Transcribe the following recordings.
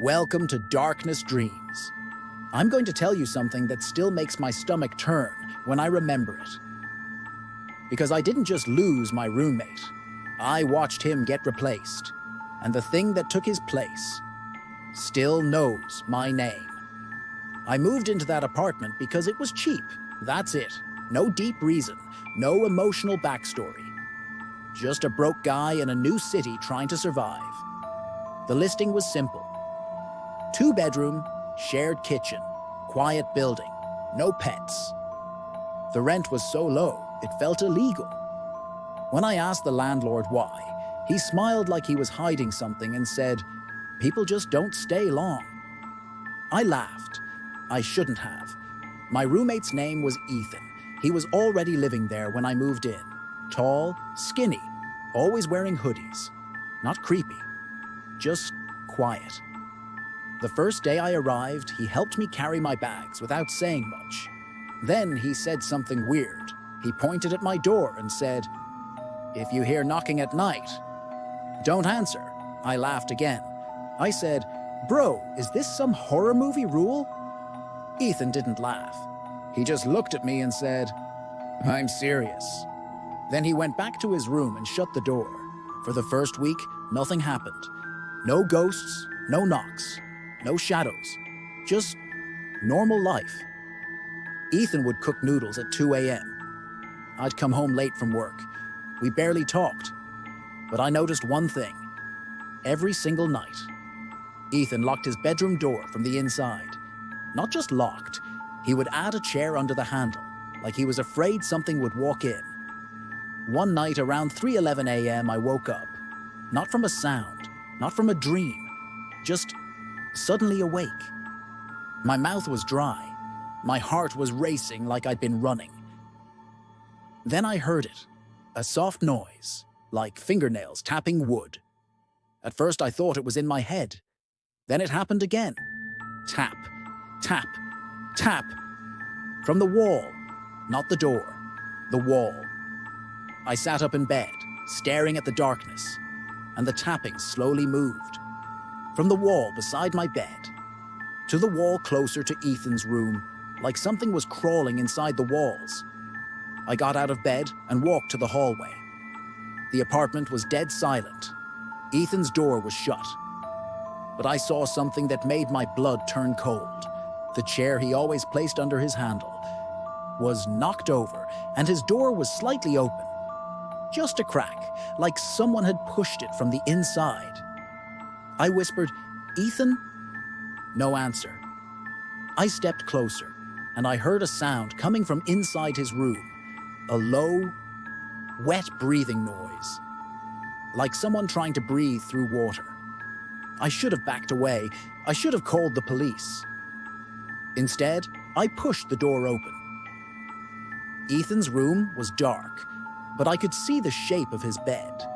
Welcome to Darkness Dreams. I'm going to tell you something that still makes my stomach turn when I remember it. Because I didn't just lose my roommate, I watched him get replaced. And the thing that took his place still knows my name. I moved into that apartment because it was cheap. That's it. No deep reason, no emotional backstory. Just a broke guy in a new city trying to survive. The listing was simple. 2-bedroom, shared kitchen, quiet building, no pets. The rent was so low, it felt illegal. When I asked the landlord why, he smiled like he was hiding something and said, "People just don't stay long." I laughed. I shouldn't have. My roommate's name was Ethan. He was already living there when I moved in. Tall, skinny, always wearing hoodies. Not creepy, just quiet. The first day I arrived, he helped me carry my bags without saying much. Then he said something weird. He pointed at my door and said, "If you hear knocking at night, don't answer." I laughed again. I said, "Bro, is this some horror movie rule?" Ethan didn't laugh. He just looked at me and said, "I'm serious." Then he went back to his room and shut the door. For the first week, nothing happened. No ghosts, no knocks, no shadows, just normal life. Ethan would cook noodles at 2 a.m. I'd come home late from work. We barely talked. But I noticed one thing. Every single night, Ethan locked his bedroom door from the inside. Not just locked, he would add a chair under the handle, like he was afraid something would walk in. One night around 3:11 a.m. I woke up. Not from a sound, not from a dream, just suddenly awake. My mouth was dry. My heart was racing like I'd been running. Then I heard it, a soft noise, like fingernails tapping wood. At first I thought it was in my head. Then it happened again. Tap, tap, tap. From the wall, not the door, the wall. I sat up in bed, staring at the darkness, and the tapping slowly moved. From the wall beside my bed, to the wall closer to Ethan's room, like something was crawling inside the walls. I got out of bed and walked to the hallway. The apartment was dead silent. Ethan's door was shut. But I saw something that made my blood turn cold. The chair he always placed under his handle was knocked over, and his door was slightly open. Just a crack, like someone had pushed it from the inside. I whispered, "Ethan?" No answer. I stepped closer, and I heard a sound coming from inside his room. A low, wet breathing noise, like someone trying to breathe through water. I should have backed away. I should have called the police. Instead, I pushed the door open. Ethan's room was dark, but I could see the shape of his bed.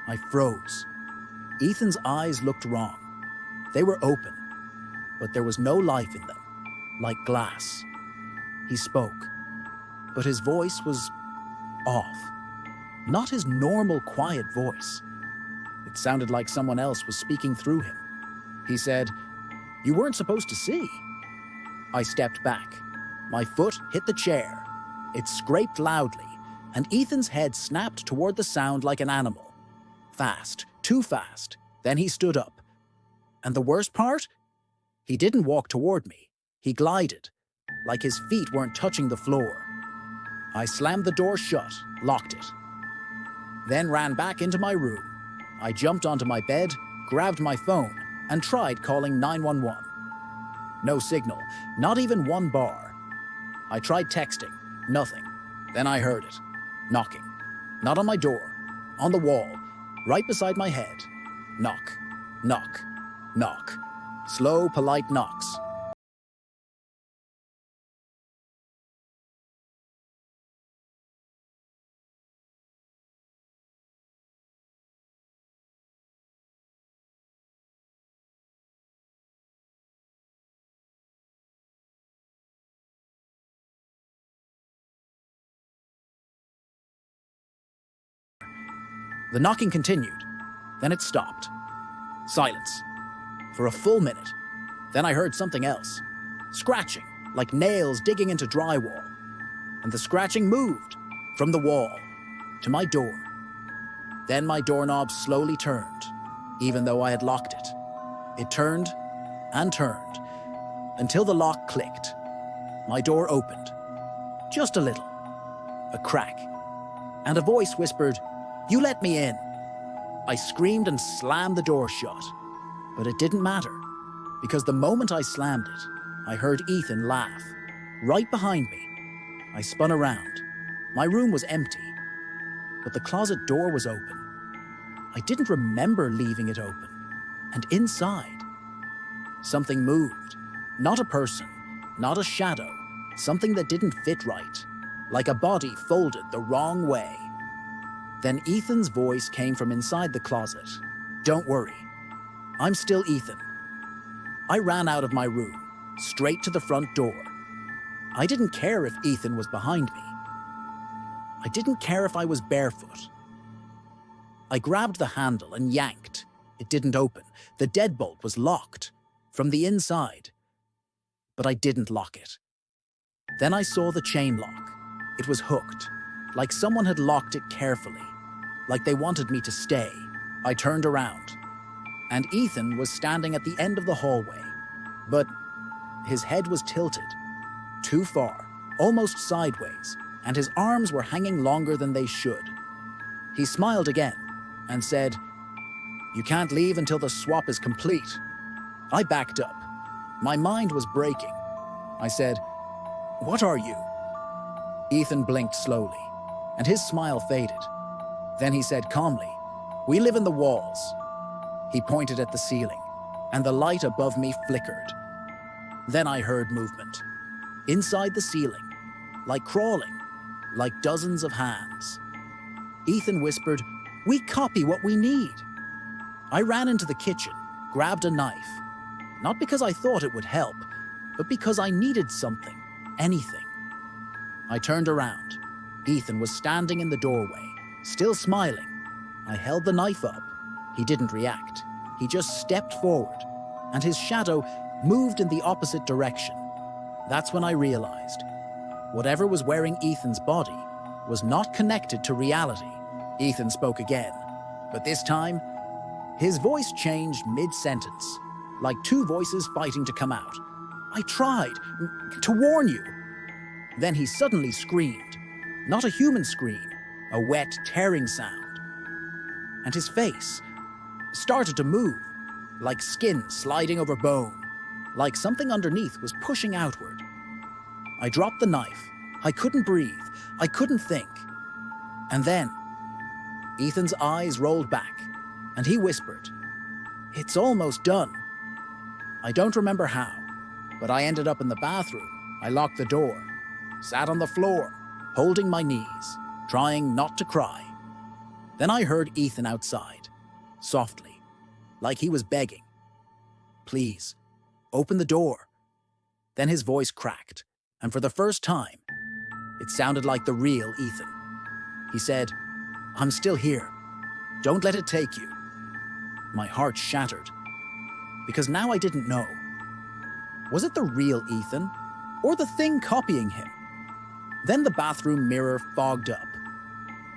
I froze. Ethan's eyes looked wrong. They were open, but there was no life in them, like glass. He spoke, but his voice was off. Not his normal quiet voice. It sounded like someone else was speaking through him. He said, "You weren't supposed to see." I stepped back. My foot hit the chair. It scraped loudly, and Ethan's head snapped toward the sound like an animal. Fast, too fast. Then he stood up. And the worst part? He didn't walk toward me. He glided, like his feet weren't touching the floor. I slammed the door shut, locked it. Then ran back into my room. I jumped onto my bed, grabbed my phone, and tried calling 911. No signal, not even one bar. I tried texting, nothing. Then I heard it, knocking. Not on my door, on the wall, right beside my head. Knock, knock, knock. Slow, polite knocks. The knocking continued. Then it stopped. Silence. For a full minute. Then I heard something else. Scratching, like nails digging into drywall. And the scratching moved from the wall to my door. Then my doorknob slowly turned, even though I had locked it. It turned and turned until the lock clicked. My door opened. Just a little. A crack. And a voice whispered, "You let me in." I screamed and slammed the door shut. But it didn't matter, because the moment I slammed it, I heard Ethan laugh, right behind me. I spun around. My room was empty, but the closet door was open. I didn't remember leaving it open. And inside, something moved. Not a person, not a shadow, something that didn't fit right, like a body folded the wrong way. Then Ethan's voice came from inside the closet. "Don't worry, I'm still Ethan." I ran out of my room, straight to the front door. I didn't care if Ethan was behind me. I didn't care if I was barefoot. I grabbed the handle and yanked. It didn't open. The deadbolt was locked from the inside. But I didn't lock it. Then I saw the chain lock. It was hooked, like someone had locked it carefully, like they wanted me to stay. I turned around, and Ethan was standing at the end of the hallway, but his head was tilted, too far, almost sideways, and his arms were hanging longer than they should. He smiled again and said, "You can't leave until the swap is complete." I backed up. My mind was breaking. I said, "What are you?" Ethan blinked slowly, and his smile faded. Then he said calmly, "We live in the walls." He pointed at the ceiling, and the light above me flickered. Then I heard movement. Inside the ceiling, like crawling, like dozens of hands. Ethan whispered, "We copy what we need." I ran into the kitchen, grabbed a knife. Not because I thought it would help, but because I needed something, anything. I turned around. Ethan was standing in the doorway, still smiling. I held the knife up. He didn't react. He just stepped forward, and his shadow moved in the opposite direction. That's when I realized whatever was wearing Ethan's body was not connected to reality. Ethan spoke again, but this time, his voice changed mid-sentence, like two voices fighting to come out. "I tried to warn you." Then he suddenly screamed. Not a human scream, a wet, tearing sound. And his face started to move, like skin sliding over bone, like something underneath was pushing outward. I dropped the knife. I couldn't breathe. I couldn't think. And then, Ethan's eyes rolled back, and he whispered, "It's almost done." I don't remember how, but I ended up in the bathroom. I locked the door, sat on the floor, holding my knees, trying not to cry. Then I heard Ethan outside, softly, like he was begging, "Please, open the door." Then his voice cracked, and for the first time, it sounded like the real Ethan. He said, "I'm still here. Don't let it take you." My heart shattered, because now I didn't know. Was it the real Ethan, or the thing copying him? Then the bathroom mirror fogged up,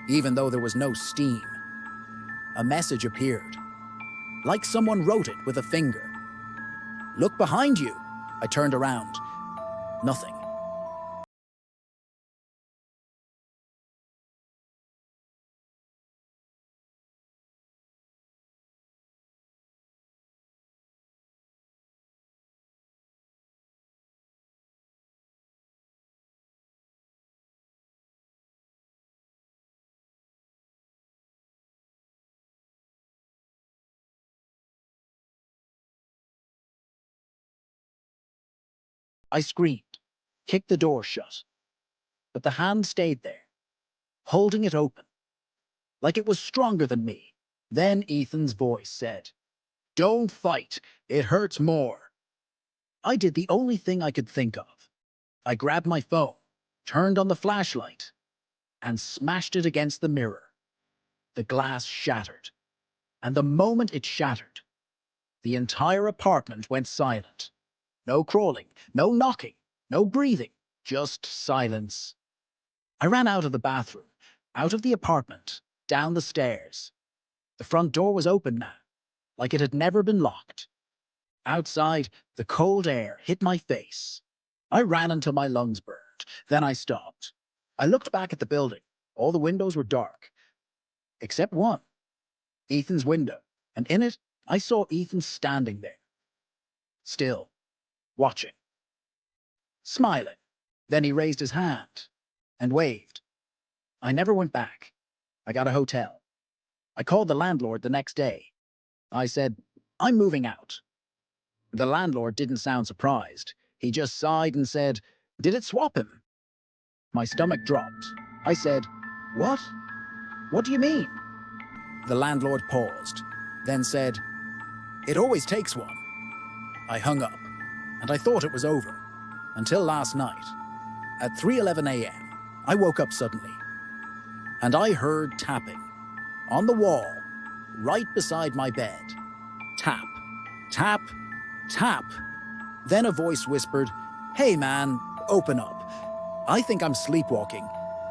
even though there was no steam. A message appeared, like someone wrote it with a finger. "Look behind you." I turned around. Nothing. I screamed, kicked the door shut, but the hand stayed there, holding it open, like it was stronger than me. Then Ethan's voice said, "Don't fight. It hurts more." I did the only thing I could think of. I grabbed my phone, turned on the flashlight, and smashed it against the mirror. the glass shattered. And the moment it shattered, the entire apartment went silent. No crawling, no knocking, no breathing, just silence. I ran out of the bathroom, out of the apartment, down the stairs. The front door was open now, like it had never been locked. Outside, the cold air hit my face. I ran until my lungs burned. Then I stopped. I looked back at the building. All the windows were dark, except one, Ethan's window, and in it, I saw Ethan standing there, still, watching, smiling. Then he raised his hand and waved. I never went back. I got a hotel. I called the landlord the next day. I said, "I'm moving out." The landlord didn't sound surprised. He just sighed and said, "Did it swap him?" My stomach dropped. I said, "What? What do you mean?" The landlord paused, then said, "It always takes one." I hung up, and I thought it was over. Until last night. At 3:11 a.m., I woke up suddenly, and I heard tapping. On the wall, right beside my bed. Tap, tap, tap. Then a voice whispered, "Hey man, open up. I think I'm sleepwalking.